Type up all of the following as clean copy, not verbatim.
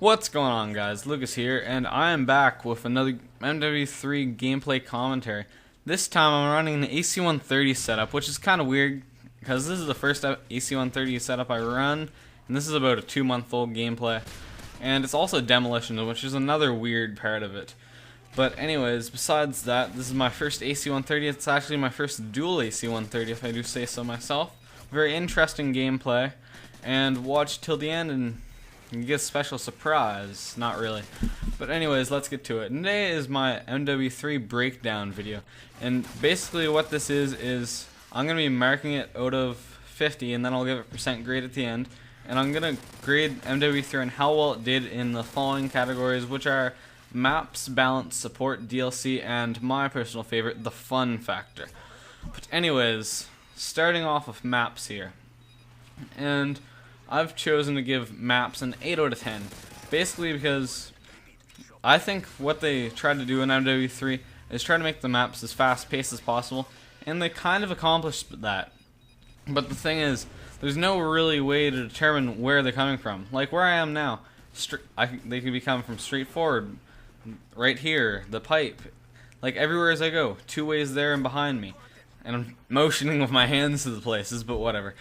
What's going on, guys? Lucas here, and I am back with another MW3 gameplay commentary. This time I'm running the AC-130 setup, which is kind of weird because this is the first AC-130 setup I run, and this is about a 2-month-old gameplay. And it's also demolition, which is another weird part of it. But anyways, besides that, this is my first AC-130. It's actually my first dual AC-130, if I do say so myself. Very interesting gameplay, and watch till the end and you get a special surprise. Not really. But anyways, let's get to it. Today is my MW3 breakdown video. And basically what this is I'm going to be marking it out of 50 and then I'll give it percent grade at the end. And I'm going to grade MW3 on how well it did in the following categories, which are maps, balance, support, DLC, and my personal favorite, the fun factor. But anyways, starting off with maps here. And I've chosen to give maps an 8 out of 10, basically because I think what they tried to do in MW3 is try to make the maps as fast-paced as possible, and they kind of accomplished that. But the thing is, there's no really way to determine where they're coming from. Like where I am now, they could be coming from straight forward, right here, the pipe, like everywhere as I go, 2 ways there and behind me. And I'm motioning with my hands to the places, but whatever.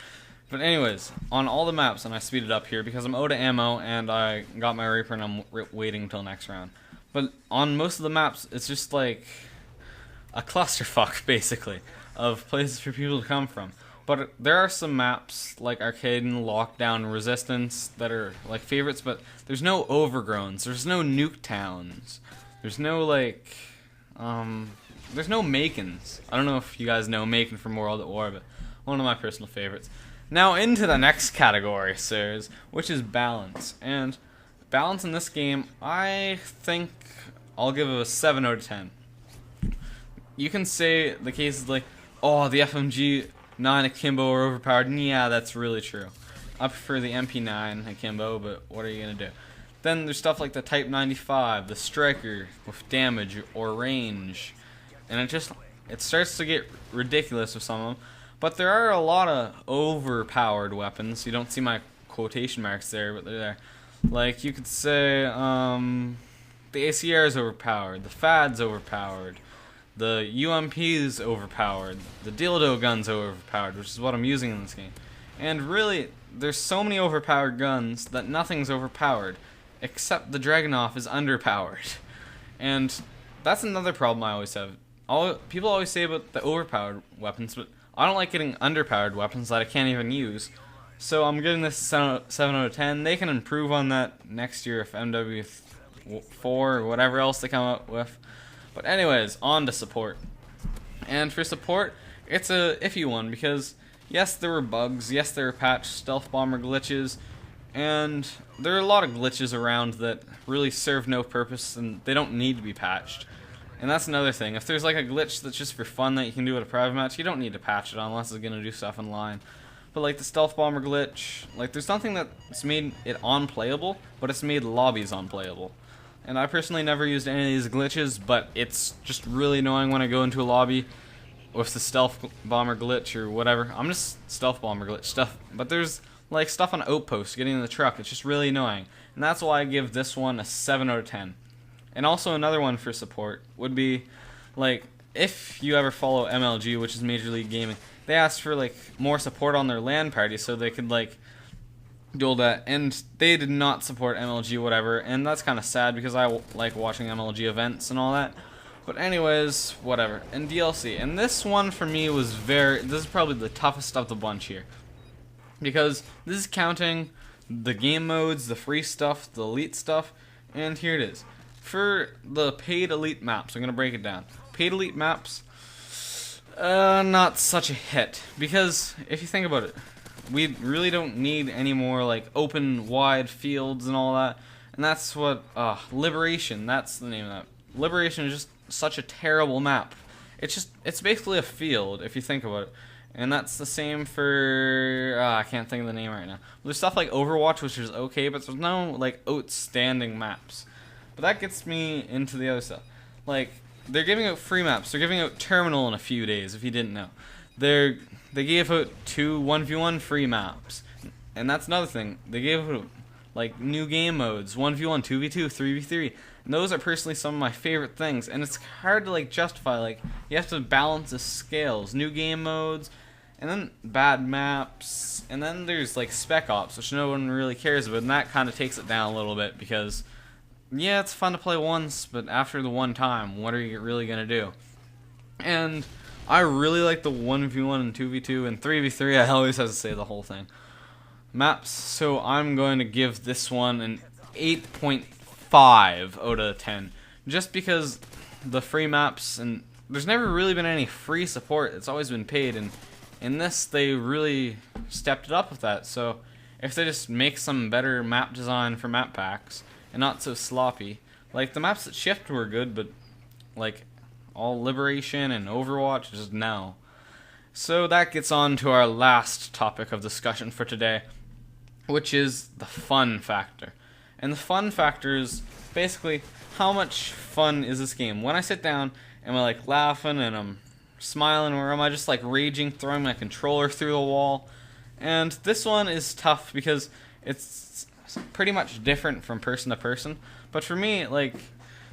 But anyways, on all the maps, and I speeded up here because I'm out of ammo and I got my Reaper and I'm waiting until next round. But on most of the maps, it's just like a clusterfuck, basically, of places for people to come from. But there are some maps, like Arcade and Lockdown, Resistance, that are like favorites, but there's no Overgrowns, there's no Nuke Towns, there's no like, there's no Macons. I don't know if you guys know Macon from World at War, but one of my personal favorites. Now into the next category, sirs, which is balance. And balance in this game, I think I'll give it a 7 out of 10. You can say the cases like, oh, the FMG 9 Akimbo are overpowered, and yeah, that's really true. I prefer the MP9 Akimbo, but what are you going to do? Then there's stuff like the Type 95, the Striker with damage or range, and it starts to get ridiculous with some of them. But there are a lot of overpowered weapons. You don't see my quotation marks there, but they're there. Like, you could say, the ACR is overpowered, the FAD's overpowered, the UMP's overpowered, the dildo gun's overpowered, which is what I'm using in this game. And really, there's so many overpowered guns that nothing's overpowered, except the Dragunov is underpowered. And that's another problem I always have. People always say about the overpowered weapons, but I don't like getting underpowered weapons that I can't even use. So I'm giving this 7 out of 10. They can improve on that next year if MW4 or whatever else they come up with. But anyways, on to support. And for support, it's a iffy one because yes, there were bugs, yes, there were patched stealth bomber glitches, and there are a lot of glitches around that really serve no purpose and they don't need to be patched. And that's another thing. If there's like a glitch that's just for fun that you can do at a private match, you don't need to patch it unless it's going to do stuff in line. But like the stealth bomber glitch, like there's something that's made it unplayable, but it's made lobbies unplayable. And I personally never used any of these glitches, but it's just really annoying when I go into a lobby with the stealth bomber glitch or whatever. I'm just stealth bomber glitch stuff. But there's like stuff on outposts, getting in the truck. It's just really annoying. And that's why I give this one a 7 out of 10. And also another one for support would be, like, if you ever follow MLG, which is Major League Gaming, they asked for, like, more support on their LAN party so they could, like, do all that. And they did not support MLG, whatever, and that's kind of sad because I like watching MLG events and all that. But anyways, whatever. And DLC. And this one for me was this is probably the toughest of the bunch here. Because this is counting the game modes, the free stuff, the elite stuff, and here it is. For the paid elite maps, I'm going to break it down. Paid elite maps, not such a hit. Because, if you think about it, we really don't need any more, like, open, wide fields and all that. And that's what, Liberation, that's the name of that. Liberation is just such a terrible map. It's basically a field, if you think about it. And that's the same for, I can't think of the name right now. There's stuff like Overwatch, which is okay, but there's no, like, outstanding maps. But that gets me into the other stuff. Like, they're giving out free maps. They're giving out Terminal in a few days, if you didn't know. They gave out 2 1v1 free maps. And that's another thing. They gave out like new game modes, 1v1, 2v2, 3v3. And those are personally some of my favorite things, and it's hard to like justify. Like, you have to balance the scales, new game modes, and then bad maps, and then there's like Spec Ops, which no one really cares about, and that kind of takes it down a little bit because, yeah, it's fun to play once, but after the one time, what are you really gonna do? And I really like the 1v1 and 2v2 and 3v3. I always have to say the whole thing. Maps, so I'm going to give this one an 8.5 out of 10. Just because the free maps, and there's never really been any free support, it's always been paid, and in this they really stepped it up with that. So if they just make some better map design for map packs, and not so sloppy, like the maps that shift were good, but like all Liberation and Overwatch, just no. So that gets on to our last topic of discussion for today, which is the fun factor. And the fun factor is basically how much fun is this game. When I sit down, am I like laughing and I'm smiling, or am I just like raging, throwing my controller through the wall? And this one is tough because it's pretty much different from person to person. But for me, like,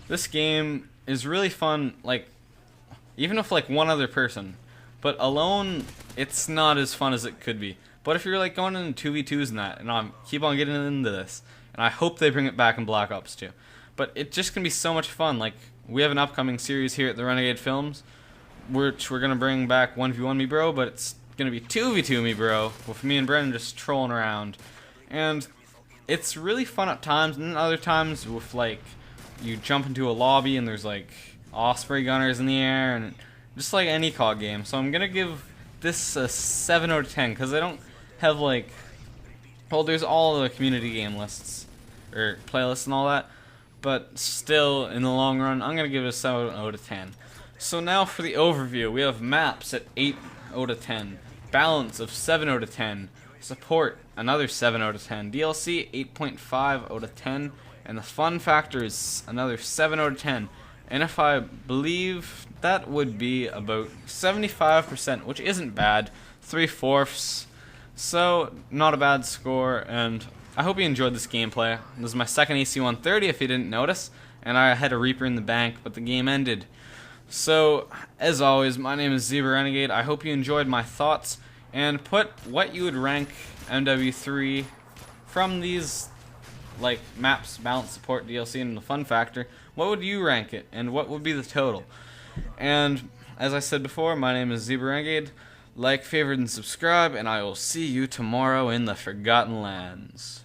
this game is really fun, like, even with like one other person. But alone, it's not as fun as it could be. But if you're like going into 2v2s and that, and I'm keep on getting into this, and I hope they bring it back in Black Ops 2. But it just can be so much fun. Like, we have an upcoming series here at the Renegade Films, which we're gonna bring back 1v1 me bro, but it's gonna be 2v2 me bro, with me and Brennan just trolling around. And it's really fun at times, and then other times with like, you jump into a lobby and there's like Osprey gunners in the air, and just like any COD game. So I'm gonna give this a 7 out of 10, because I don't have like, well, there's all the community game lists, or playlists and all that, but still, in the long run, I'm gonna give it a 7 out of 10. So now for the overview, we have maps at 8 out of 10, balance of 7 out of 10, support another 7 out of 10, DLC 8.5 out of 10, and the fun factor is another 7 out of 10. And if I believe, that would be about 75%, which isn't bad, 3/4. So, not a bad score, and I hope you enjoyed this gameplay. This is my second AC-130, if you didn't notice, and I had a Reaper in the bank, but the game ended. So, as always, my name is Zebra Renegade. I hope you enjoyed my thoughts, and put what you would rank MW3 from these, like, maps, balance, support, DLC, and the fun factor. What would you rank it, and what would be the total? And as I said before, my name is Zebra Renegade. Like, favorite, and subscribe, and I will see you tomorrow in the Forgotten Lands.